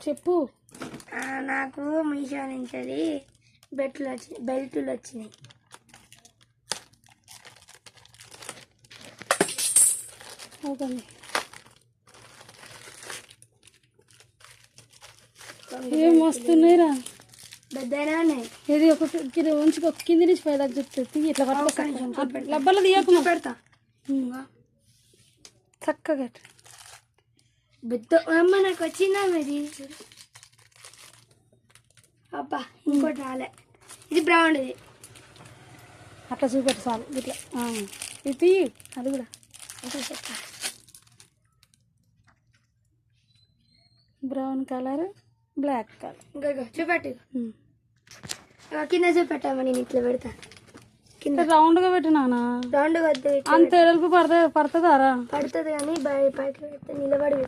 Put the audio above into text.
చెప్పు. నాకు మీషో నుంచి బెల్టులు వచ్చినాయి. ఏం వస్తున్నాయిరా, పెద్దనే. ఇది ఒక కింది నుంచి పై దాకా చెప్తుంది. ఇట్లా పట్టుకో, లబ్బర్లు తీయకుండా పెడతా చక్కగా. పెద్ద అమ్మ నాకు వచ్చిందా మరి. అబ్బా ఇంకోటి రాలే, ఇది బ్రౌన్. ఇది అట్లా చూపెట్టు చాలు. ఇట్లా ఇది అది కూడా బ్రౌన్ కలర్, బ్లాక్ కలర్. ఇంకా చూపెట్టు, కింద చూపెట్టామా. నేను ఇట్లా పెడతా కింద. రౌండ్గా పెట్టినానా? రౌండ్ వద్దు, అంత ఎడల్పు పడుతుందారా? పడుతుంది కానీ పైకి పెడితే నిలబడి